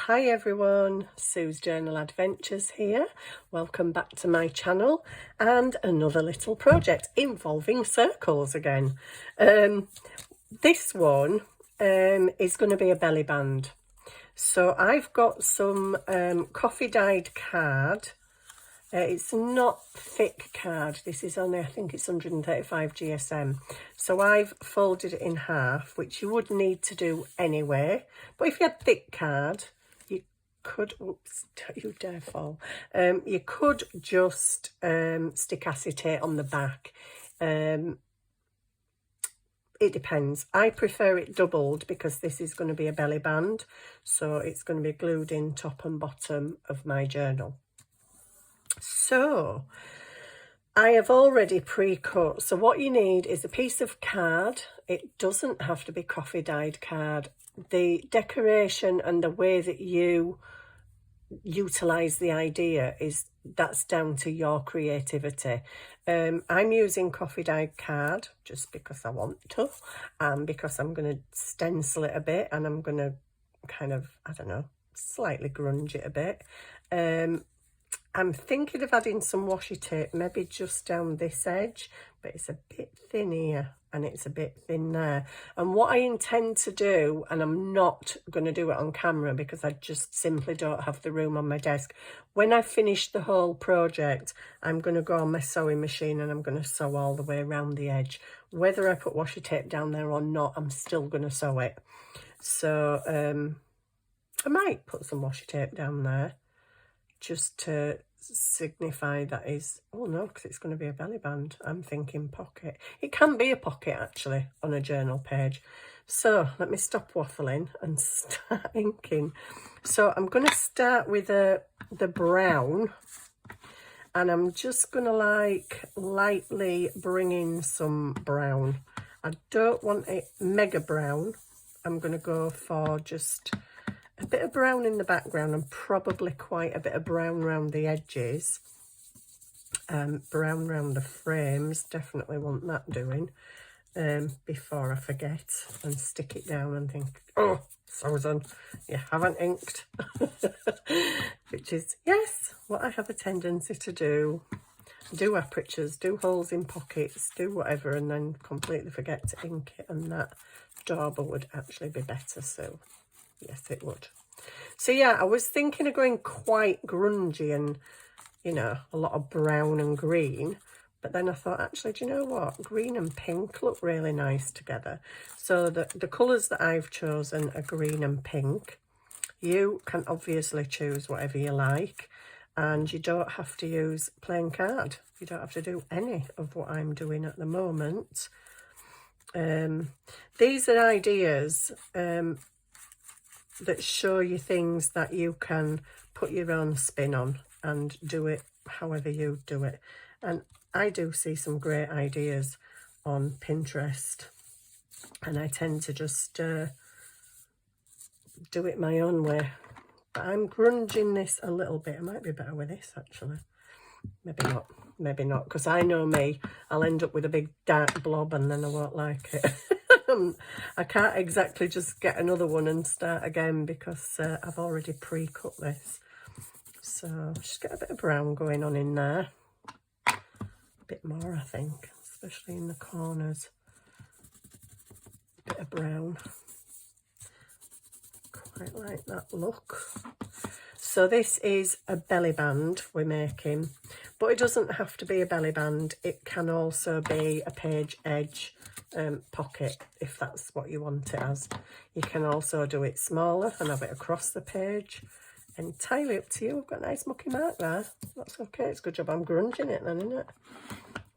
Hi everyone, Sue's Journal Adventures here. Welcome back to my channel and another little project involving circles again. This one is going to be a belly band. So I've got some coffee dyed card. It's not thick card. This is only, I think it's 135 GSM. So I've folded it in half, which you would need to do anyway. But if you had thick card, you could, oops, don't you dare fall. You could just stick acetate on the back. It depends. I prefer it doubled because this is going to be a belly band. So it's going to be glued in top and bottom of my journal. So I have already pre-cut. So what you need is a piece of card. It doesn't have to be coffee dyed card. The decoration and the way that you utilize the idea that's down to your creativity. I'm using coffee dyed card just because I want to, and because I'm going to stencil it a bit, and I'm going to kind of, I don't know, slightly grunge it a bit. I'm thinking of adding some washi tape, maybe just down this edge, but it's a bit thin here and it's a bit thin there. And what I intend to do, and I'm not going to do it on camera because I just simply don't have the room on my desk. When I finish the whole project, I'm going to go on my sewing machine and I'm going to sew all the way around the edge. Whether I put washi tape down there or not, I'm still going to sew it. So I might put some washi tape down there, just to signify that is, oh no, because it's going to be a belly band. I'm thinking pocket. It can be a pocket actually on a journal page. So let me stop waffling and start inking. So I'm going to start with the brown, and I'm just going to like lightly bring in some brown. I don't want it mega brown. I'm going to go for just a bit of brown in the background and probably quite a bit of brown around the edges. Brown around the frames, definitely want that doing before I forget and stick it down and think, oh, Susan, you haven't inked. Which is, yes, what I have a tendency to do. Do apertures, do holes in pockets, do whatever, and then completely forget to ink it, and that dauber would actually be better, so yes, it would. So yeah, I was thinking of going quite grungy and, you know, a lot of brown and green. But then I thought, actually, do you know what? Green and pink look really nice together. So the colours that I've chosen are green and pink. You can obviously choose whatever you like. And you don't have to use plain card. You don't have to do any of what I'm doing at the moment. These are ideas that show you things that you can put your own spin on and do it however you do it. And I do see some great ideas on Pinterest, and I tend to just do it my own way. But I'm grunging this a little bit. I might be better with this actually. Maybe not, because I know me, I'll end up with a big dark blob and then I won't like it. I can't exactly just get another one and start again because I've already pre-cut this. So just get a bit of brown going on in there. A bit more, I think, especially in the corners. A bit of brown. Quite like that look. So this is a belly band we're making, but it doesn't have to be a belly band. It can also be a page edge pocket, if that's what you want it as. You can also do it smaller and have it across the page. Entirely up to you. I've got a nice mucky mark there. That's okay. It's a good job I'm grunging it then, isn't it?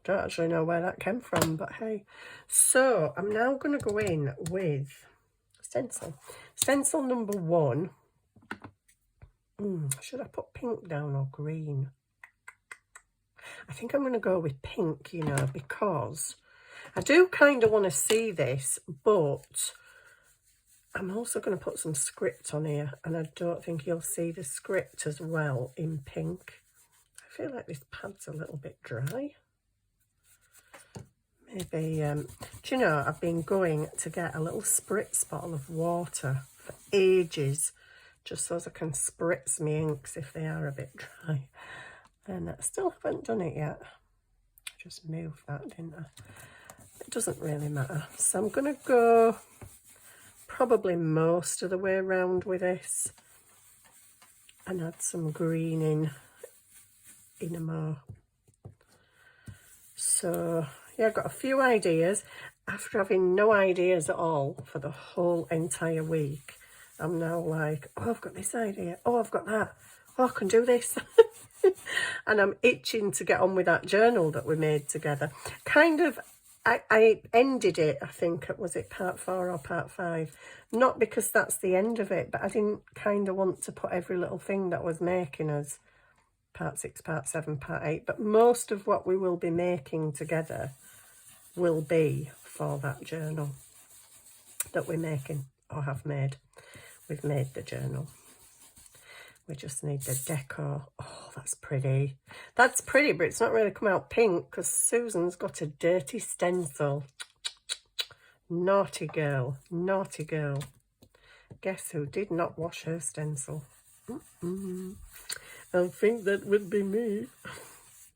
Don't actually know where that came from, but hey. So I'm now going to go in with stencil. Stencil number 1. Should I put pink down or green? I think I'm going to go with pink, you know, because I do kind of want to see this, but I'm also going to put some script on here, and I don't think you'll see the script as well in pink. I feel like this pad's a little bit dry. Maybe, do you know, I've been going to get a little spritz bottle of water for ages, just so as I can spritz my inks if they are a bit dry. And I still haven't done it yet. I just moved that, didn't I? It doesn't really matter. So I'm going to go probably most of the way around with this and add some green in a more. So yeah, I've got a few ideas. After having no ideas at all for the whole entire week, I'm now like, oh, I've got this idea. Oh, I've got that. Oh, I can do this. And I'm itching to get on with that journal that we made together. Kind of, I ended it, I think, was it part 4 or part 5? Not because that's the end of it, but I didn't kind of want to put every little thing that I was making as part 6, part 7, part 8. But most of what we will be making together will be for that journal that we're making or have made. We've made the journal. We just need the decor. Oh, that's pretty. That's pretty, but it's not really come out pink because Susan's got a dirty stencil. Naughty girl. Naughty girl. Guess who did not wash her stencil? I think that would be me.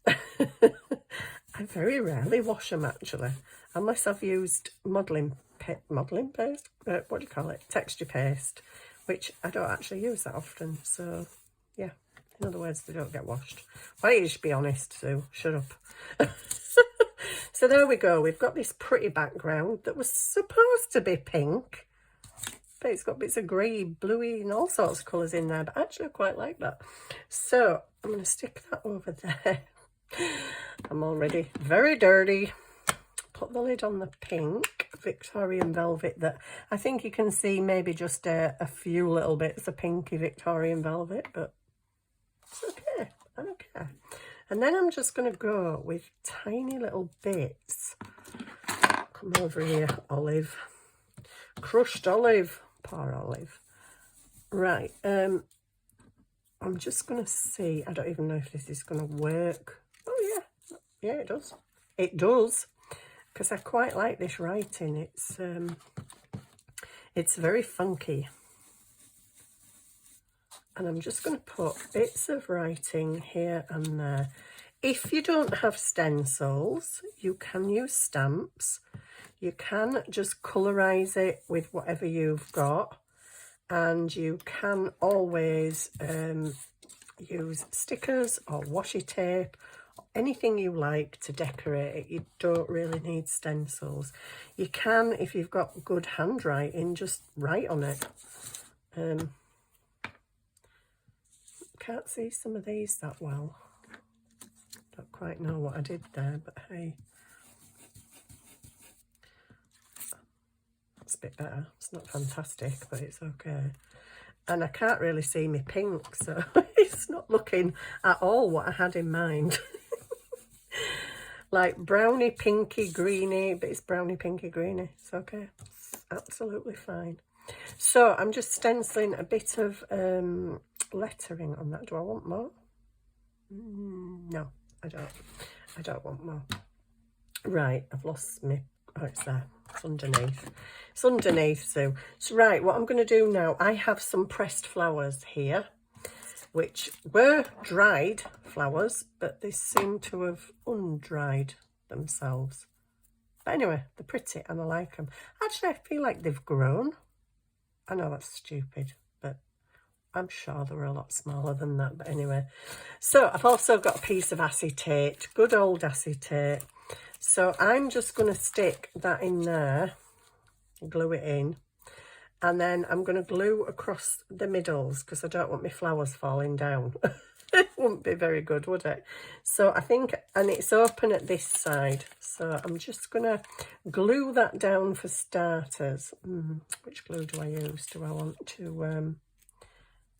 I very rarely wash them, actually. Unless I've used modelling paste. What do you call it? Texture paste. Which I don't actually use that often, so yeah, in other words, they don't get washed. Why don't you just be honest, Sue? Shut up. So there we go, we've got this pretty background that was supposed to be pink, but it's got bits of grey, bluey and all sorts of colours in there, but actually I quite like that. So I'm going to stick that over there. I'm already very dirty. Put the lid on the pink Victorian velvet that I think you can see maybe just a few little bits of pinky Victorian velvet, but it's okay. I don't care. And then I'm just going to go with tiny little bits. Come over here, Olive. Crushed olive. Poor Olive. Right. I'm just going to see. I don't even know if this is going to work. Oh, yeah. Yeah, it does. It does. Because I quite like this writing. It's very funky. And I'm just going to put bits of writing here and there. If you don't have stencils, you can use stamps. You can just colorise it with whatever you've got. And you can always use stickers or washi tape, anything you like to decorate it. You don't really need stencils. You can, if you've got good handwriting, just write on it. Can't see some of these that well. Don't quite know what I did there, but hey. That's a bit better. It's not fantastic, but it's okay. And I can't really see my pink, so it's not looking at all what I had in mind. Like browny, pinky, greeny, but it's browny, pinky, greeny. It's okay. It's absolutely fine. So I'm just stenciling a bit of lettering on that. Do I want more? No, I don't. I don't want more. Right, I've lost me. Oh, it's there. It's underneath. It's underneath, Sue. So, right, what I'm going to do now, I have some pressed flowers here, which were dried flowers, but they seem to have undried themselves. But anyway, they're pretty and I like them. Actually, I feel like they've grown. I know that's stupid, but I'm sure they were a lot smaller than that. But anyway, so I've also got a piece of acetate, good old acetate. So I'm just going to stick that in there, glue it in, and then I'm going to glue across the middles because I don't want my flowers falling down. It wouldn't be very good, would it? So I think, and it's open at this side, so I'm just going to glue that down for starters. Which glue do I use? Do I want to,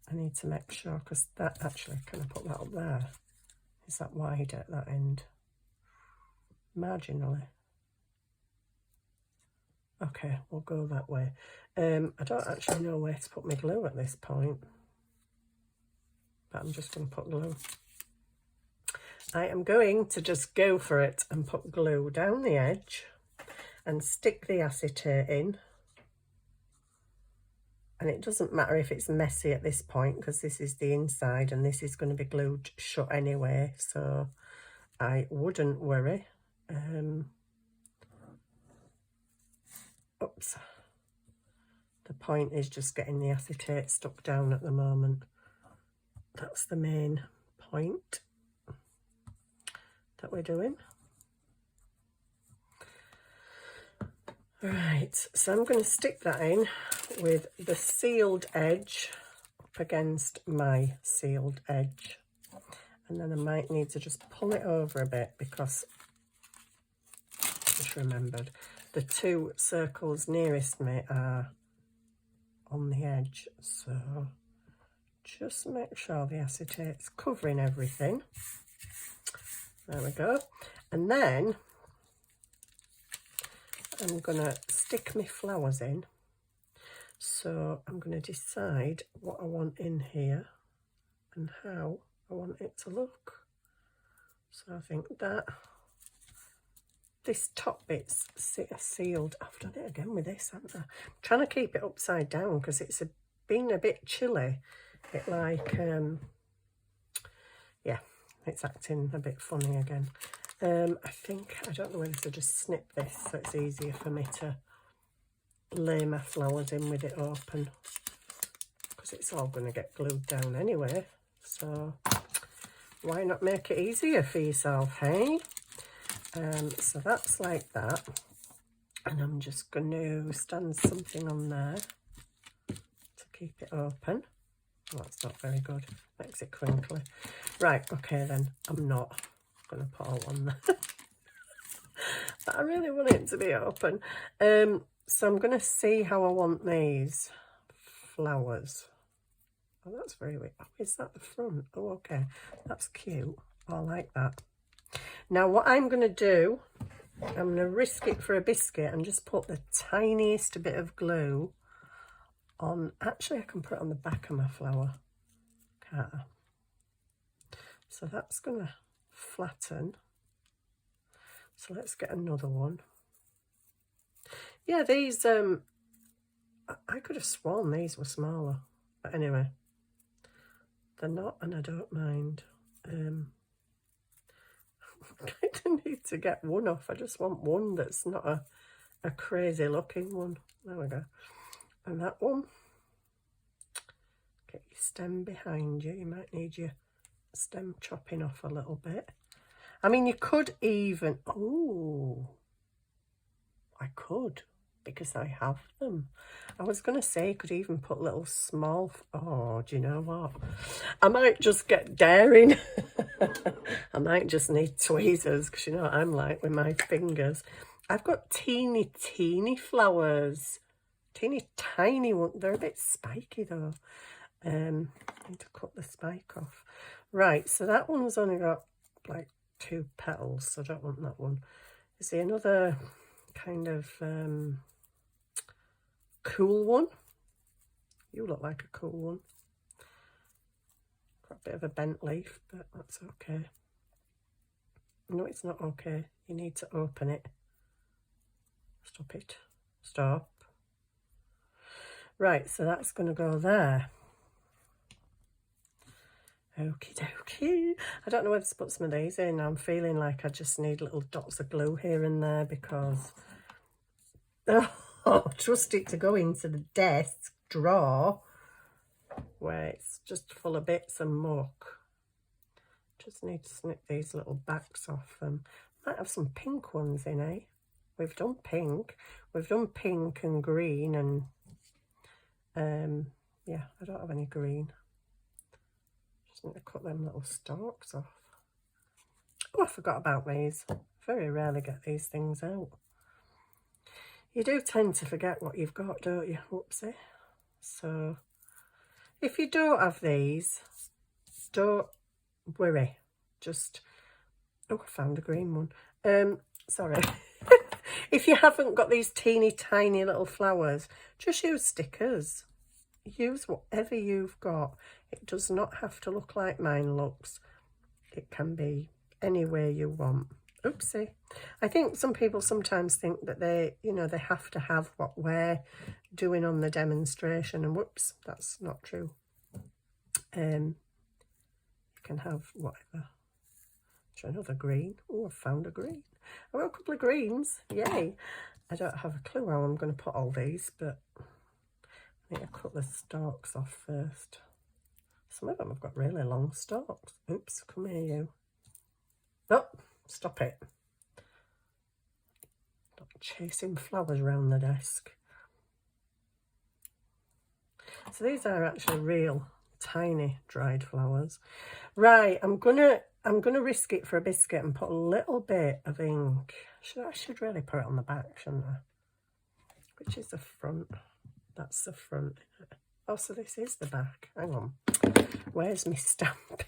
I need to make sure, because that actually, can I put that up there? Is that wide at that end? Marginally. Okay, we'll go that way. I don't actually know where to put my glue at this point, but I'm just going to put glue. I am going to just go for it and put glue down the edge and stick the acetate in And it doesn't matter if it's messy at this point, because this is the inside and this is going to be glued shut anyway, so I wouldn't worry. Oops. The point is just getting the acetate stuck down at the moment. That's the main point that we're doing. Right, so I'm going to stick that in with the sealed edge up against my sealed edge. And then I might need to just pull it over a bit, because I just remembered the two circles nearest me are on the edge. So just make sure the acetate's covering everything. There we go. And then I'm going to stick my flowers in. So I'm going to decide what I want in here and how I want it to look. So I think that this top bit's sealed. I've done it again with this, haven't I? I'm trying to keep it upside down because it's been a bit chilly. It like, yeah, it's acting a bit funny again. I think, I don't know whether to just snip this so it's easier for me to lay my flowers in with it open, because it's all going to get glued down anyway. So why not make it easier for yourself, hey? So that's like that. And I'm just going to stand something on there to keep it open. Oh, that's not very good. Makes it crinkly. Right, okay then. I'm not going to put all on there. But I really want it to be open. So I'm going to see how I want these flowers. Oh, that's very weird. Oh, is that the front? Oh, okay. That's cute. I like that. Now, what I'm going to do, I'm going to risk it for a biscuit and just put the tiniest bit of glue on. Actually, I can put it on the back of my flower, can't I? So that's going to flatten. So let's get another one. Yeah, these, I could have sworn these were smaller. But anyway, they're not, and I don't mind. I kind of need to get one off. I just want one that's not a crazy looking one. There we go. And that one. Get your stem behind you. You might need your stem chopping off a little bit. I mean, you could even... Oh, I could, because I have them. I was going to say you could even put little small... Oh, do you know what? I might just get daring. I might just need tweezers, because you know what I'm like with my fingers. I've got teeny flowers. Teeny tiny one. They're a bit spiky though. I need to cut the spike off. Right, so that one's only got like 2 petals, so I don't want that one. Is there another kind of cool one? You look like a cool one. Got a bit of a bent leaf, but that's okay. No, it's not okay. You need to open it. Stop it. Stop. Right, so that's going to go there. Okie dokie. I don't know whether to put some of these in. I'm feeling like I just need little dots of glue here and there, because trust it to go into the desk drawer where it's just full of bits and muck. Just need to snip these little backs off them. Might have some pink ones in, eh? We've done pink. We've done pink and green, and yeah, I don't have any green. Just need to cut them little stalks off. Oh, I forgot about these. Very rarely get these things out. You do tend to forget what you've got, don't you? Whoopsie. So if you don't have these, don't worry. Just, oh, I found a green one. Sorry. If you haven't got these teeny tiny little flowers, just use stickers. Use whatever you've got. It does not have to look like mine looks. It can be any way you want. Oopsie. I think some people sometimes think that they, you know, they have to have where doing on the demonstration, and whoops, that's not true. You can have whatever. Try another green. Oh, I've found a green. I've got a couple of greens. Yay. I don't have a clue how I'm going to put all these, but I need to cut the stalks off first. Some of them have got really long stalks. Oops, come here, you. Oh, stop it. Not chasing flowers around the desk. So these are actually real tiny dried flowers. Right, I'm gonna risk it for a biscuit and put a little bit of ink. I should really put it on the back, shouldn't I? Which is the front? That's the front. Oh, so this is the back. Hang on. Where's my stamping?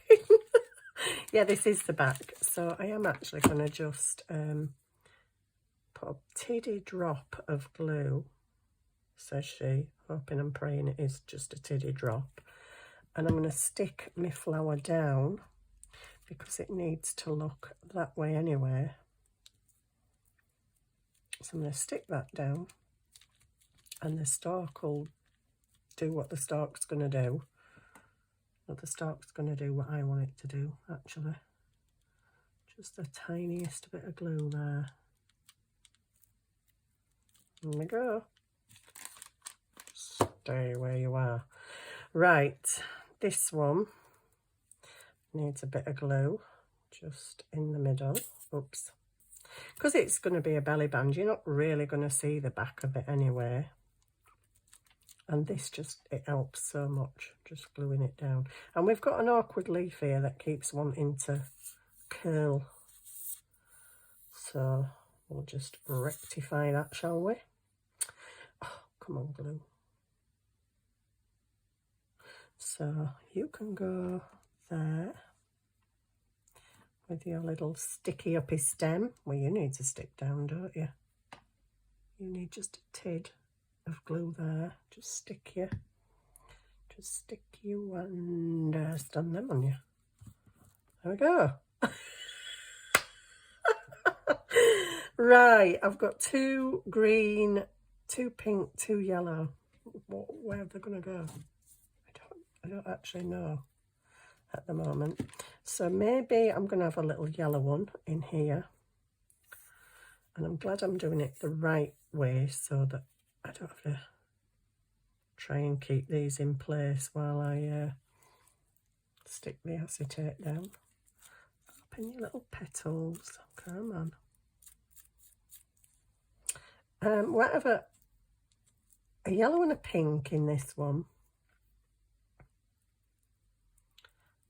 Yeah, this is the back. So I am actually going to just put a tiddy drop of glue, says she, hoping and praying it is just a tiddy drop. And I'm going to stick my flower down because it needs to look that way anyway. So I'm going to stick that down, and the stalk will do what the stalk's going to do. But the stalk's going to do what I want it to do, actually. Just the tiniest bit of glue there. There we go. Stay where you are. Right, this one needs a bit of glue just in the middle. Oops. Because it's going to be a belly band, you're not really going to see the back of it anyway. And this just, it helps so much, just gluing it down. And we've got an awkward leaf here that keeps wanting to curl. So we'll just rectify that, shall we? Oh, come on, glue. So you can go there with your little sticky uppy stem. Well, you need to stick down, don't you? You need just a tid of glue there. Just stick you and stun them on you. There we go. Right, I've got 2 green, 2 pink, 2 yellow. Where are they going to go? I don't actually know at the moment. So maybe I'm going to have a little yellow one in here. And I'm glad I'm doing it the right way so that I don't have to try and keep these in place while I stick the acetate down. Open your little petals. Come on. Whatever, a yellow and a pink in this one.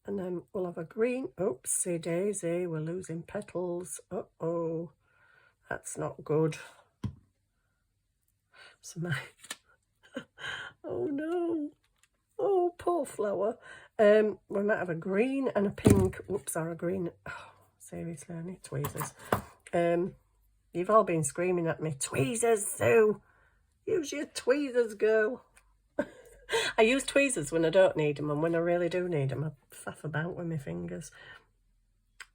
And then we'll have a green. Oopsie daisy, we're losing petals. Uh-oh, that's not good. So my, oh no, oh poor flower. We might have a green and a pink. Whoops, or a green. Oh, seriously, I need tweezers. You've all been screaming at me, tweezers, Sue. Use your tweezers, girl. I use tweezers when I don't need them, and when I really do need them, I faff about with my fingers.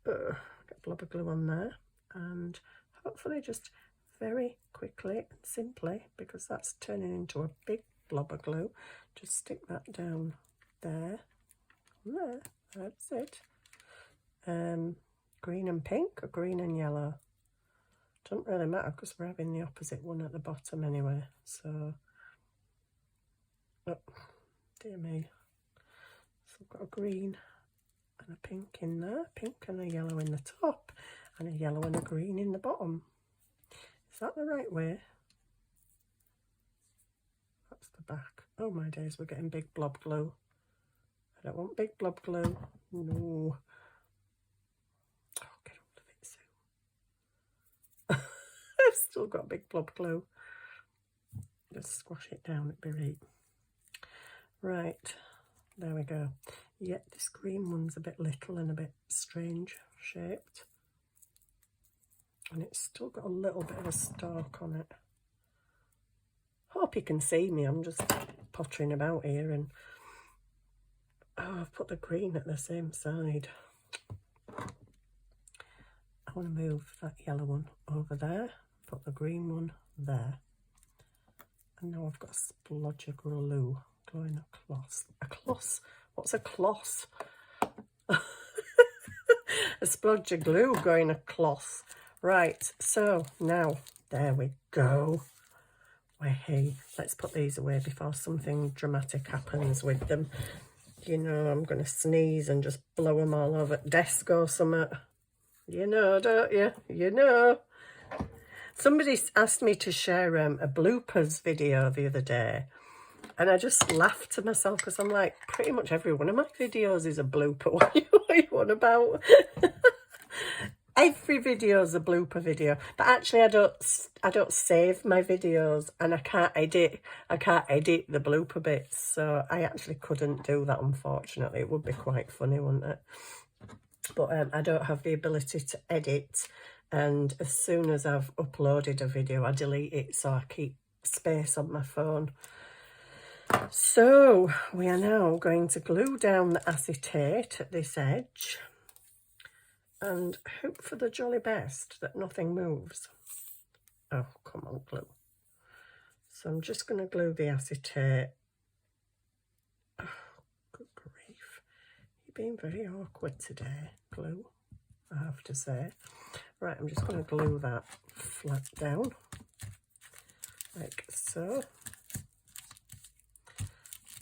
Get a blob of glue on there, and hopefully just very quickly and simply, because that's turning into a big blob of glue, just stick that down there, there, that's it. Green and pink, or green and yellow? Doesn't really matter because we're having the opposite one at the bottom anyway, so... Oh, dear me. So I've got a green and a pink in there, pink and a yellow in the top, and a yellow and a green in the bottom. Is that the right way? That's the back. Oh my days, we're getting big blob glue. I don't want big blob glue. No. Oh, get hold of it, Sue. I've still got big blob glue. Just squash it down, it'd be right. Right, there we go. Yeah, this green one's a bit little and a bit strange shaped. And it's still got a little bit of a stalk on it. Hope you can see me, I'm just pottering about here, and oh, I've put the green at the same side. I want to move that yellow one over there, put the green one there. And now I've got a splodge of glue going across. A cloth? What's a cloth? A splodge of glue going across. Right, so now, there we go. Hey, let's put these away before something dramatic happens with them. You know, I'm going to sneeze and just blow them all over the desk or something. You know, don't you? You know. Somebody asked me to share a bloopers video the other day. And I just laughed to myself because I'm like, pretty much every one of my videos is a blooper. What are you on about? Every video is a blooper video, but actually I don't save my videos, and I can't edit the blooper bits, so I actually couldn't do that, unfortunately. It would be quite funny, wouldn't it? But I don't have the ability to edit, and as soon as I've uploaded a video I delete it, so I keep space on my phone. So we are now going to glue down the acetate at this edge and hope for the jolly best that nothing moves. Oh, come on, glue. So I'm just going to glue the acetate. Oh, good grief. You're being very awkward today, glue, I have to say. Right, I'm just going to glue that flat down, like so.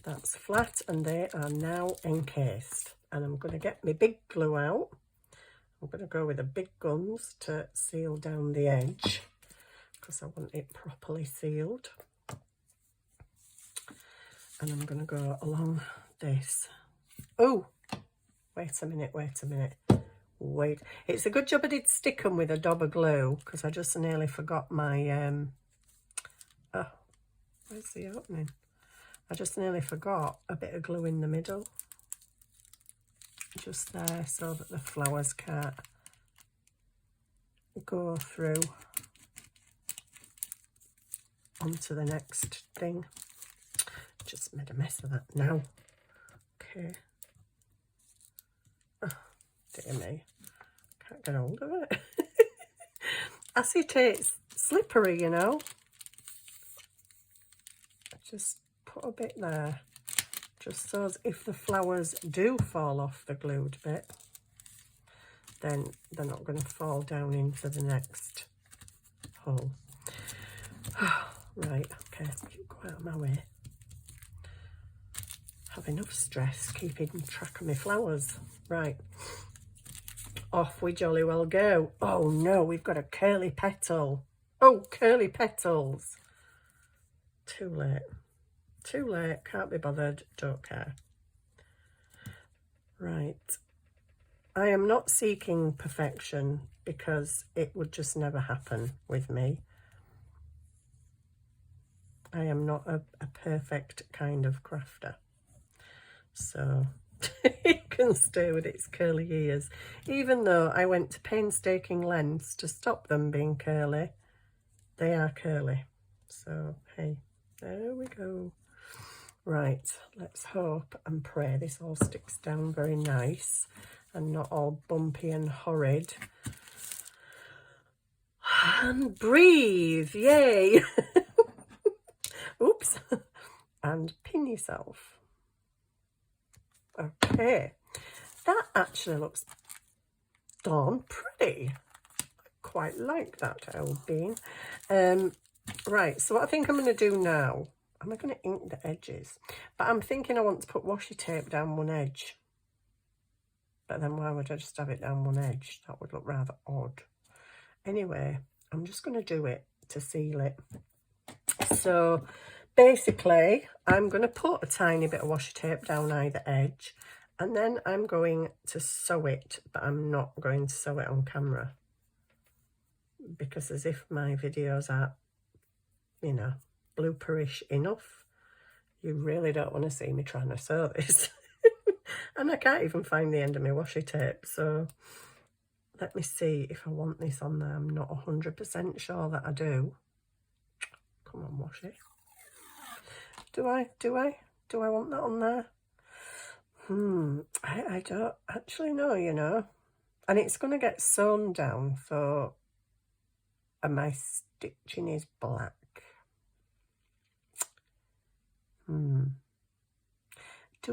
That's flat, and they are now encased. And I'm going to get my big glue out. I'm going to go with the big guns to seal down the edge because I want it properly sealed. And I'm going to go along this. Oh, wait a minute. Wait. It's a good job I did stick them with a dab of glue because I just nearly forgot my... oh, where's the opening? I just nearly forgot a bit of glue in the middle. Just there so that the flowers can't go through onto the next thing. Just made a mess of that now. Okay. Oh, dear me. Can't get hold of it. Acetate's slippery, you know. Just put a bit there. Just so as if the flowers do fall off the glued bit, then they're not going to fall down into the next hole. Right, okay, go out of my way. Have enough stress keeping track of my flowers. Right, off we jolly well go. Oh no, we've got a curly petal. Oh, curly petals. Too late. Too late, can't be bothered, don't care. Right, I am not seeking perfection because it would just never happen with me. I am not a perfect kind of crafter. So it can stay with its curly ears. Even though I went to painstaking lengths to stop them being curly, they are curly. So, hey, there we go. Right, let's hope and pray this all sticks down very nice and not all bumpy and horrid. And breathe, yay! Oops. And pin yourself. Okay, that actually looks darn pretty. I quite like that old bean. Right, so what I think I'm going to do now, am I going to ink the edges? But I'm thinking I want to put washi tape down one edge. But then why would I just have it down one edge? That would look rather odd. Anyway, I'm just going to do it to seal it. So basically, I'm going to put a tiny bit of washi tape down either edge. And then I'm going to sew it, but I'm not going to sew it on camera. Because as if my videos are, you know, blooperish enough, you really don't want to see me trying to sew this. And I can't even find the end of my washi tape, so let me see if I want this on there. I'm not 100% sure that I do. Come on, washi. Do I want that on there? I don't actually know, you know. And it's going to get sewn down, so and my stitching is black. Do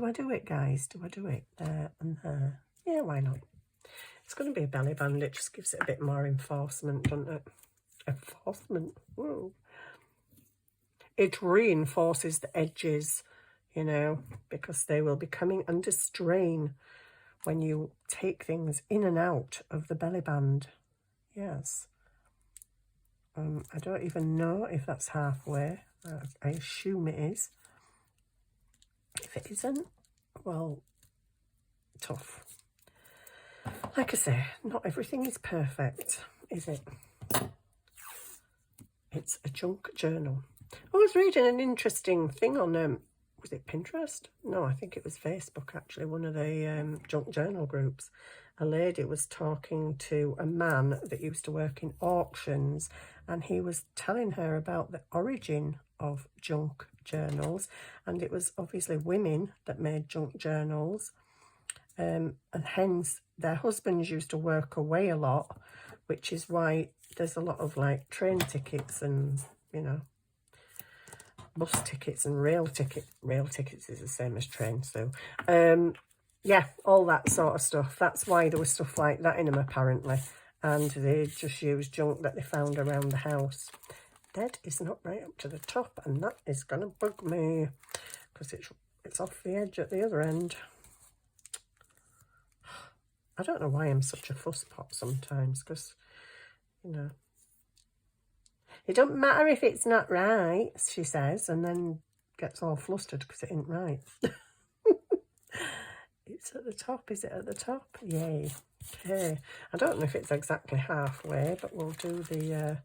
I do it, guys? Do I do it there and there? Yeah, why not? It's going to be a belly band. It just gives it a bit more enforcement, doesn't it? Enforcement. Whoa. It reinforces the edges, you know, because they will be coming under strain when you take things in and out of the belly band. Yes. I don't even know if that's halfway. I assume it is. If it isn't, well, tough. Like I say, not everything is perfect, is it? It's a junk journal. I was reading an interesting thing on, was it Pinterest? No, I think it was Facebook, actually, one of the junk journal groups. A lady was talking to a man that used to work in auctions, and he was telling her about the origin of junk journals, and it was obviously women that made junk journals, and hence their husbands used to work away a lot, which is why there's a lot of like train tickets and, you know, bus tickets and rail tickets is the same as trains, so yeah, all that sort of stuff. That's why there was stuff like that in them, apparently. And they just used junk that they found around the house. Dead is not right up to the top, and that is going to bug me because it's off the edge at the other end. I don't know why I'm such a fusspot sometimes, because, you know, it don't matter if it's not right, she says, and then gets all flustered because it ain't right. It's at the top. Is it at the top? Yay. Okay. I don't know if it's exactly halfway, but we'll do the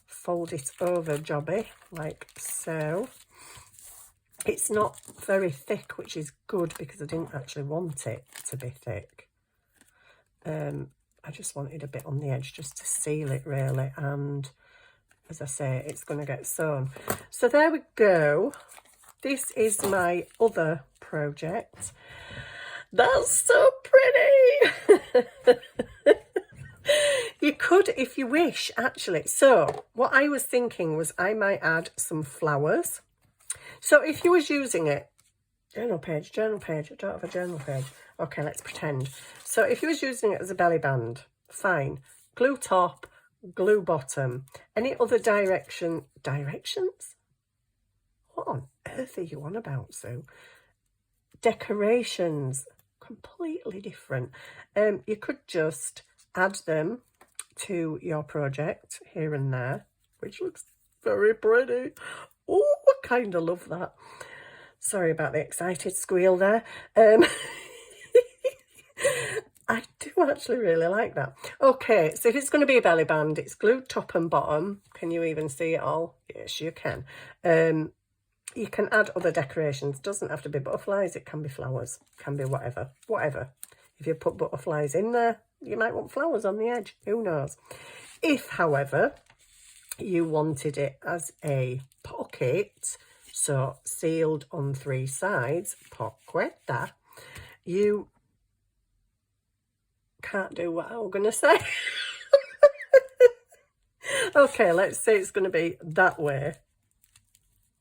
fold it over jobby, like so. It's not very thick, which is good because I didn't actually want it to be thick. I just wanted a bit on the edge just to seal it, really. And as I say, it's going to get sewn. So there we go. This is my other project. That's so pretty. You could, if you wish, actually. So what I was thinking was I might add some flowers. So if you was using it, journal page, I don't have a journal page. Okay, let's pretend. So if you was using it as a belly band, fine. Glue top, glue bottom. Any other directions? What on earth are you on about, Sue? Decorations, completely different. You could just add them to your project here and there, which looks very pretty. Oh, I kind of love that. Sorry about the excited squeal there. I do actually really like that. Okay, so if it's going to be a belly band, it's glued top and bottom. Can you even see it all? Yes, you can. You can add other decorations. Doesn't have to be butterflies. It can be flowers. Can be whatever. Whatever. If you put butterflies in there, you might want flowers on the edge. Who knows? If, however, you wanted it as a pocket, so sealed on 3 sides, poqueta, you can't do what I'm going to say. Okay, let's say it's going to be that way.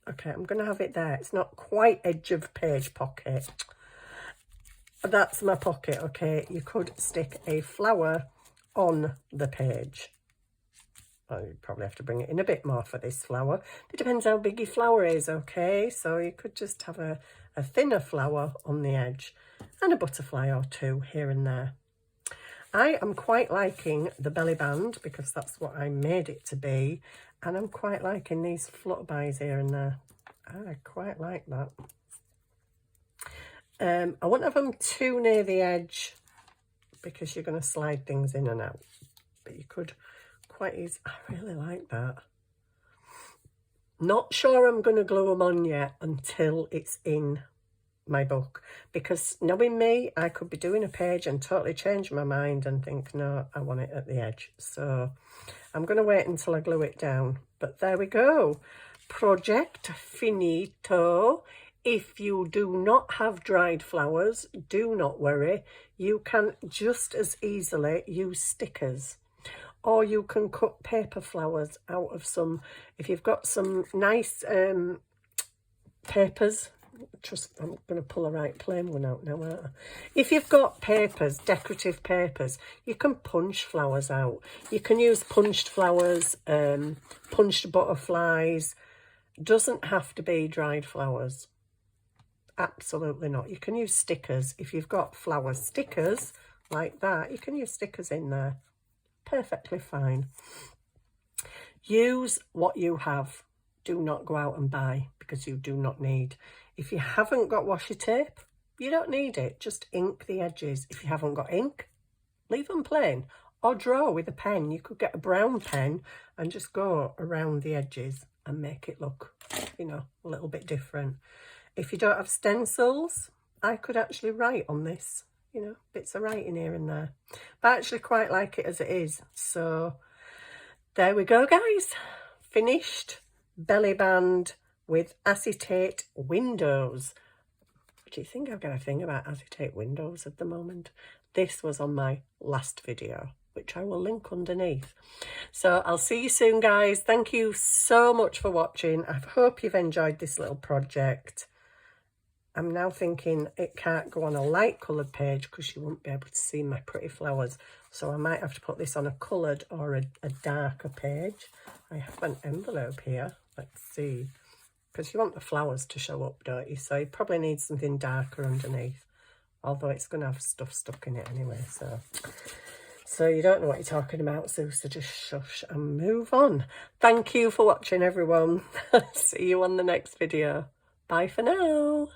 Okay, I'm going to have it there. It's not quite edge of page pocket. That's my pocket, okay? You could stick a flower on the page. Well, you probably have to bring it in a bit more for this flower. It depends how big your flower is, okay? So you could just have a thinner flower on the edge and a butterfly or 2 here and there. I am quite liking the belly band because that's what I made it to be. And I'm quite liking these flutterbys here and there. I quite like that. I won't have them too near the edge because you're going to slide things in and out. But you could quite easily. I really like that. Not sure I'm going to glue them on yet until it's in my book, because knowing me, I could be doing a page and totally change my mind and think, no, I want it at the edge. So I'm going to wait until I glue it down. But there we go. Project finito. If you do not have dried flowers, do not worry. You can just as easily use stickers, or you can cut paper flowers out of some. If you've got some nice papers. I'm going to pull a right plain one out now, aren't I? If you've got papers, decorative papers, you can punch flowers out. You can use punched flowers, punched butterflies. Doesn't have to be dried flowers. Absolutely not. You can use stickers. If you've got flower stickers like that, you can use stickers in there. Perfectly fine. Use what you have. Do not go out and buy, because you do not need. If you haven't got washi tape, you don't need it. Just ink the edges. If you haven't got ink, leave them plain. Or draw with a pen. You could get a brown pen and just go around the edges and make it look, you know, a little bit different. If you don't have stencils, I could actually write on this, you know, bits of writing here and there. But I actually quite like it as it is. So there we go, guys. Finished belly band with acetate windows. Do you think I've got a thing about acetate windows at the moment? This was on my last video, which I will link underneath. So I'll see you soon, guys. Thank you so much for watching. I hope you've enjoyed this little project. I'm now thinking it can't go on a light coloured page because you won't be able to see my pretty flowers. So I might have to put this on a coloured or a darker page. I have an envelope here. Let's see. Because you want the flowers to show up, don't you? So you probably need something darker underneath. Although it's going to have stuff stuck in it anyway. So you don't know what you're talking about, Sue. So just shush and move on. Thank you for watching, everyone. See you on the next video. Bye for now.